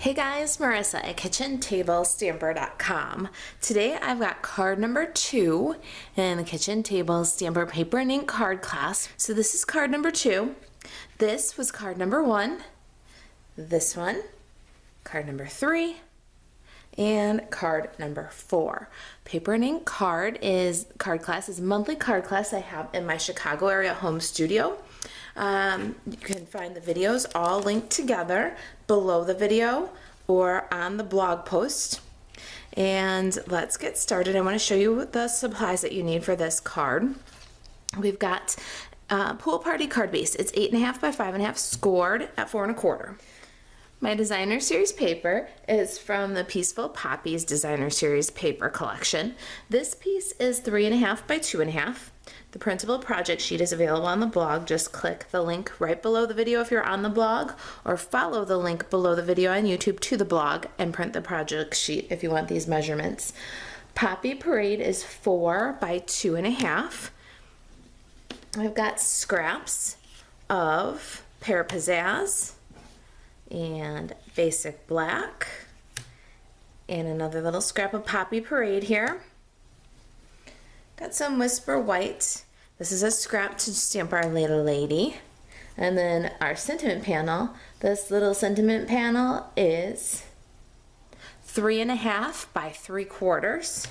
Hey guys, Marissa at KitchenTableStamper.com. Today I've got card number 2 in the Kitchen Table Stamper Paper and Ink card class. So this is card number 2. This was card number 1. This one, card number 3, and card number 4. Paper and Ink card class is a monthly card class I have in my Chicago area home studio. You can find the videos all linked together below the video or on the blog post. And let's get started. I want to show you the supplies that you need for this card. We've got Pool Party card base. It's 8.5 by 5.5 scored at 4 1/4. My Designer Series paper is from the Peaceful Poppies Designer Series paper collection. This piece is 3.5 by 2.5. The printable project sheet is available on the blog. Just click the link right below the video if you're on the blog, or follow the link below the video on YouTube to the blog and print the project sheet if you want these measurements. Poppy Parade is 4 by 2.5. I've got scraps of Pear Pizzazz and Basic Black and another little scrap of Poppy Parade here. Got some Whisper White. This is a scrap to stamp our Little Lady. And then our sentiment panel. This little sentiment panel is 3.5 by 3/4.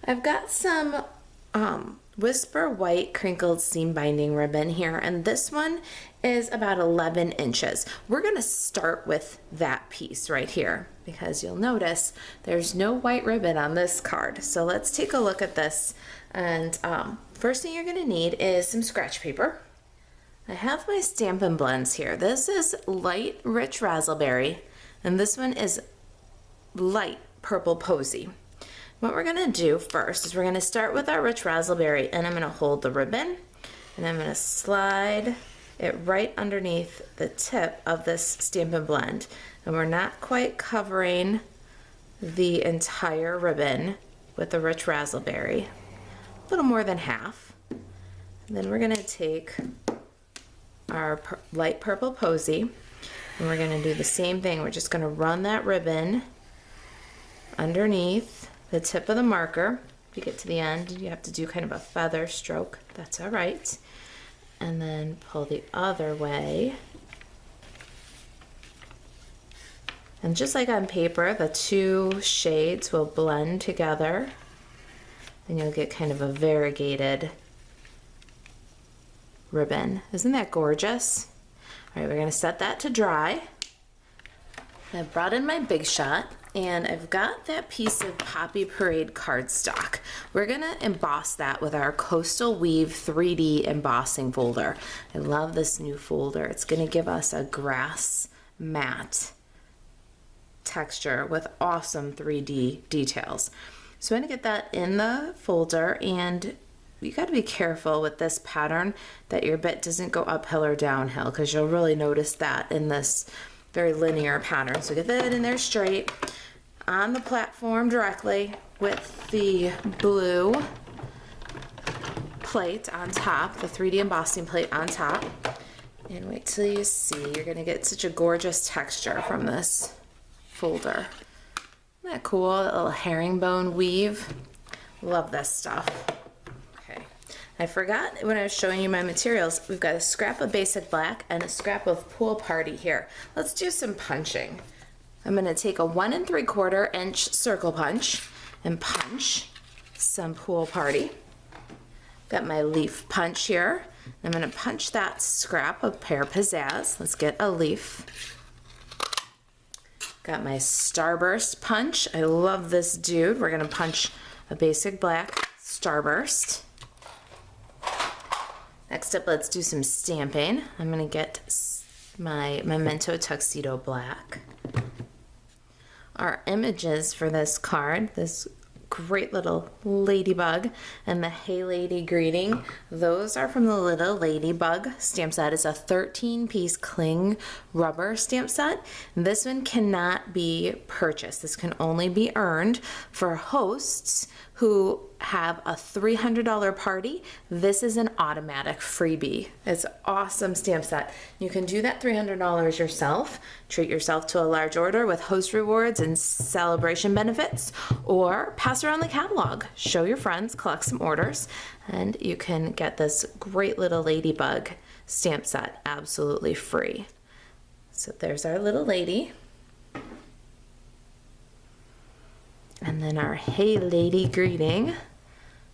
I've got some Whisper White crinkled seam binding ribbon here, and this one is about 11 inches. We're going to start with that piece right here because you'll notice there's no white ribbon on this card. So let's take a look at this, and first thing you're going to need is some scratch paper. I have my Stampin' Blends here. This is light rich raspberry, and this one is light purple posy. What we're going to do first is we're going to start with our rich raspberry, and I'm going to hold the ribbon and I'm going to slide it right underneath the tip of this Stampin' Blend. And we're not quite covering the entire ribbon with the rich raspberry, a little more than half. And then we're going to take our light purple posy and we're going to do the same thing. We're just going to run that ribbon underneath the tip of the marker. If you get to the end, you have to do kind of a feather stroke. That's all right. And then pull the other way. And just like on paper, the two shades will blend together and you'll get kind of a variegated ribbon. Isn't that gorgeous? All right, we're going to set that to dry. I've brought in my Big Shot, and I've got that piece of Poppy Parade cardstock. We're gonna emboss that with our Coastal Weave 3D embossing folder. I love this new folder. It's gonna give us a grass matte texture with awesome 3D details. So I'm gonna get that in the folder, and you gotta be careful with this pattern that your bit doesn't go uphill or downhill, because you'll really notice that in this very linear pattern. So get that in there straight on the platform directly with the blue plate on top, the 3D embossing plate on top. And wait till you see, you're gonna get such a gorgeous texture from this folder. Isn't that cool? That little herringbone weave. Love this stuff. I forgot when I was showing you my materials, we've got a scrap of Basic Black and a scrap of Pool Party here. Let's do some punching. I'm going to take a 1 3/4 inch circle punch and punch some Pool Party. Got my leaf punch here. I'm going to punch that scrap of Pear Pizzazz. Let's get a leaf. Got my Starburst punch. I love this dude. We're going to punch a Basic Black Starburst. Next up, let's do some stamping. I'm gonna get my Memento Tuxedo Black. Our images for this card, this great little ladybug and the Hey Lady greeting, those are from the Little Ladybug stamp set. It's a 13-piece cling rubber stamp set. This one cannot be purchased. This can only be earned for hosts who have a $300 party, this is an automatic freebie. It's an awesome stamp set. You can do that $300 yourself, treat yourself to a large order with host rewards and Sale-a-bration benefits, or pass around the catalog, show your friends, collect some orders, and you can get this great Little Ladybug stamp set absolutely free. So there's our little lady. And then our Hey Lady greeting.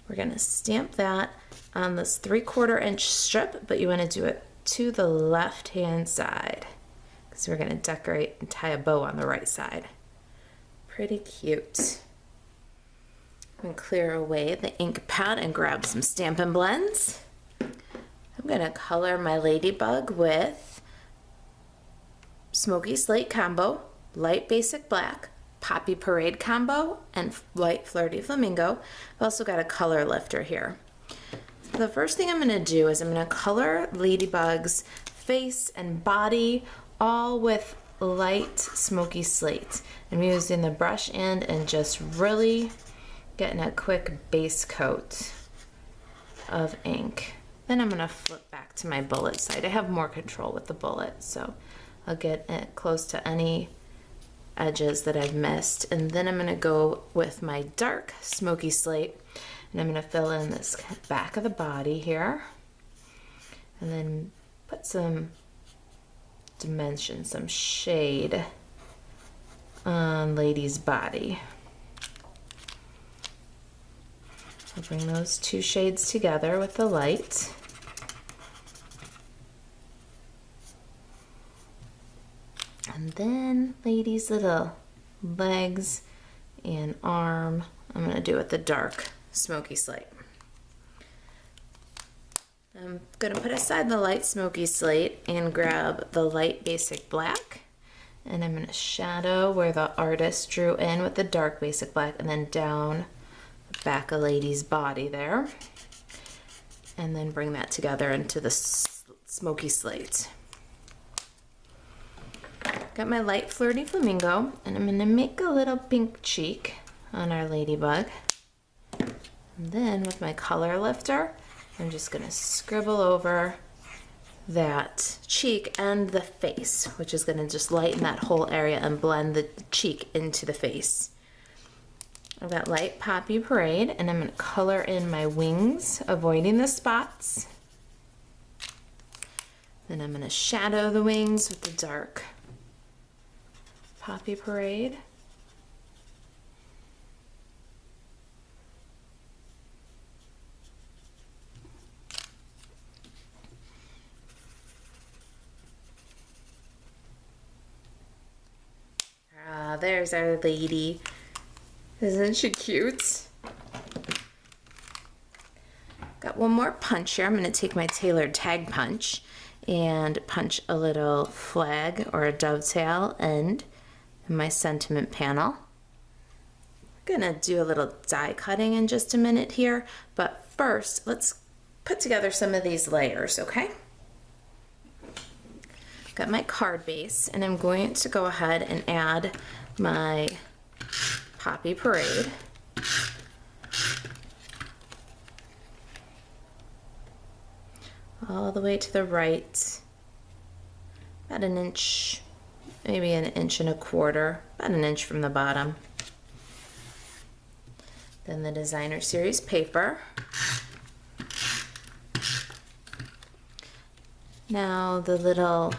We're gonna stamp that on this 3/4 inch strip, but you wanna do it to the left-hand side because we're gonna decorate and tie a bow on the right side. Pretty cute. I'm gonna clear away the ink pad and grab some Stampin' Blends. I'm gonna color my ladybug with Smoky Slate combo, light basic black, Poppy Parade combo, and light Flirty Flamingo. I've also got a color lifter here. So the first thing I'm going to do is I'm going to color Ladybug's face and body all with light Smoky Slate. I'm using the brush end and just really getting a quick base coat of ink. Then I'm going to flip back to my bullet side. I have more control with the bullet, so I'll get it close to any edges that I've missed, and then I'm going to go with my dark Smoky Slate, and I'm going to fill in this back of the body here, and then put some dimension, some shade on Lady's body. I'll bring those two shades together with the light. And then Lady's little legs and arm, I'm going to do with the dark Smoky Slate. I'm going to put aside the light Smoky Slate and grab the light basic black, and I'm going to shadow where the artist drew in with the dark basic black, and then down the back of Lady's body there, and then bring that together into the Smoky Slate. Got my light Flirty Flamingo, and I'm going to make a little pink cheek on our ladybug. And then with my color lifter, I'm just going to scribble over that cheek and the face, which is going to just lighten that whole area and blend the cheek into the face. I've got light Poppy Parade, and I'm going to color in my wings, avoiding the spots. Then I'm going to shadow the wings with the dark Poppy Parade. Ah, there's our lady. Isn't she cute? Got one more punch here. I'm going to take my tailored tag punch and punch a little flag or a dovetail end in my sentiment panel. I'm going to do a little die cutting in just a minute here, but first let's put together some of these layers, okay? Got my card base, and I'm going to go ahead and add my Poppy Parade. All the way to the right, about an inch, maybe an inch and a quarter, about an inch from the bottom. Then the Designer Series paper. Now the little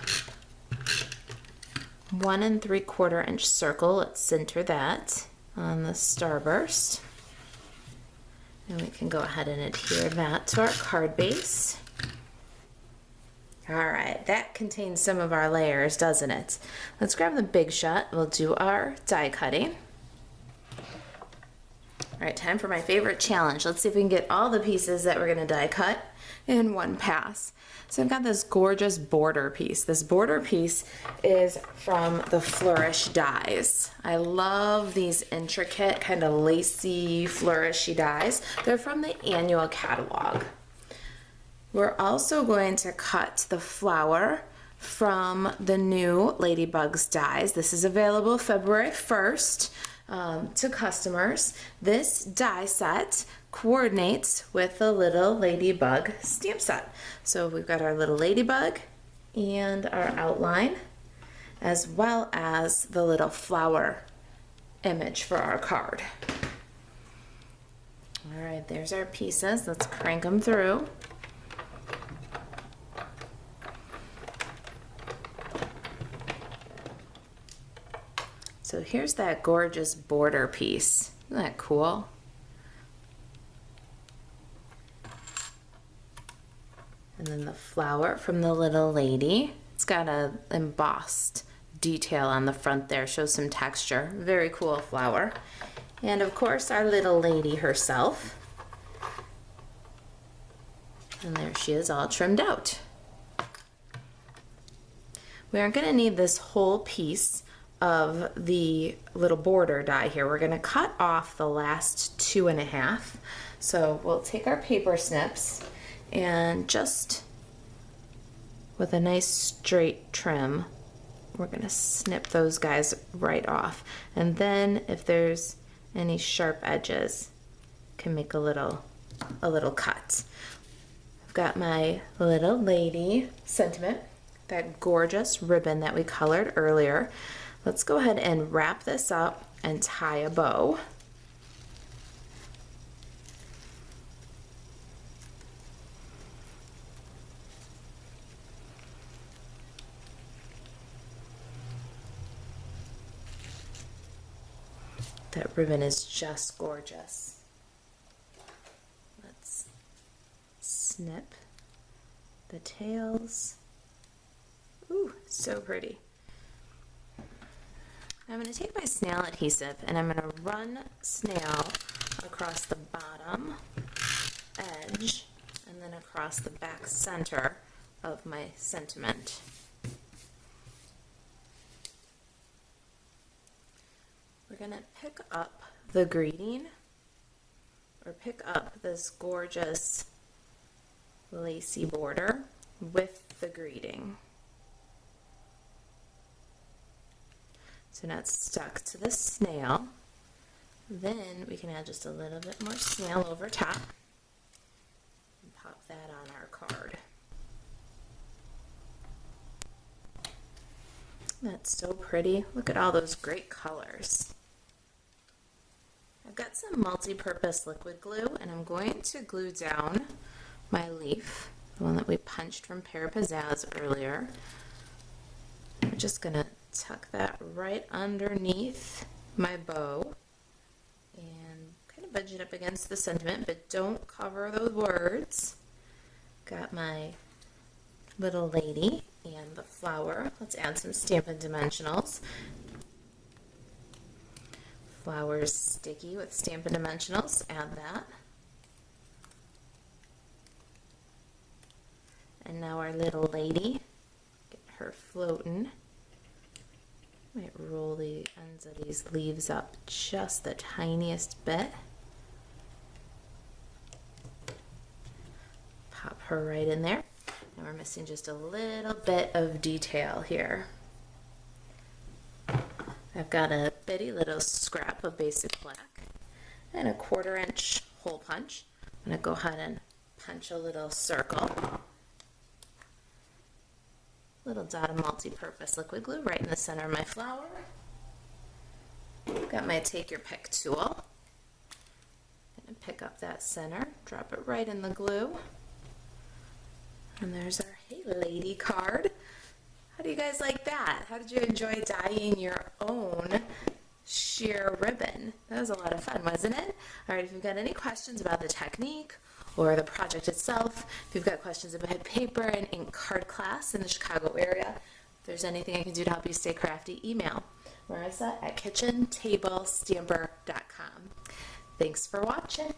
1 3/4 inch circle, let's center that on the starburst. And we can go ahead and adhere that to our card base. All right, that contains some of our layers, doesn't it? Let's grab the Big Shot. We'll do our die cutting. All right, time for my favorite challenge. Let's see if we can get all the pieces that we're gonna die cut in one pass. So I've got this gorgeous border piece. This border piece is from the Flourish dies. I love these intricate, kind of lacy, flourishy dies. They're from the annual catalog. We're also going to cut the flower from the new Ladybug's dies. This is available February 1st. to customers. This die set coordinates with the Little Ladybug stamp set. So we've got our Little Ladybug and our outline, as well as the little flower image for our card. All right, there's our pieces. Let's crank them through. So here's that gorgeous border piece. Isn't that cool? And then the flower from the little lady. It's got a embossed detail on the front there, shows some texture. Very cool flower. And of course our little lady herself. And there she is, all trimmed out. We aren't going to need this whole piece of the little border die here. We're going to cut off the last 2.5. So we'll take our paper snips and just with a nice straight trim, we're going to snip those guys right off. And then if there's any sharp edges, can make a little cut. I've got my little lady sentiment, that gorgeous ribbon that we colored earlier. Let's go ahead and wrap this up and tie a bow. That ribbon is just gorgeous. Let's snip the tails. Ooh, so pretty. I'm going to take my snail adhesive and I'm going to run snail across the bottom edge and then across the back center of my sentiment. We're going to pick up the greeting, or pick up this gorgeous lacy border with the greeting. So now it's stuck to the snail. Then we can add just a little bit more snail over top and pop that on our card. That's so pretty. Look at all those great colors. I've got some multi-purpose liquid glue and I'm going to glue down my leaf, the one that we punched from Pear Pizzazz earlier. I'm just going to tuck that right underneath my bow and kind of budge it up against the sentiment, but don't cover those words. Got my little lady and the flower. Let's add some Stampin' Dimensionals. Flower's sticky with Stampin' Dimensionals. Add that. And now our little lady. Get her floating. Might roll the ends of these leaves up just the tiniest bit. Pop her right in there. And we're missing just a little bit of detail here. I've got a bitty little scrap of basic black and a 1/4 inch hole punch. I'm going to go ahead and punch a little circle. Little dot of multi-purpose liquid glue right in the center of my flower. Got my take your pick tool. Gonna pick up that center, drop it right in the glue. And there's our Hey Lady card. How do you guys like that? How did you enjoy dyeing your own sheer ribbon? That was a lot of fun, wasn't it? All right, if you've got any questions about the technique or the project itself, if you've got questions about paper and ink card class in the Chicago area, if there's anything I can do to help you stay crafty, email Marisa at kitchentablestamper.com. Thanks for watching.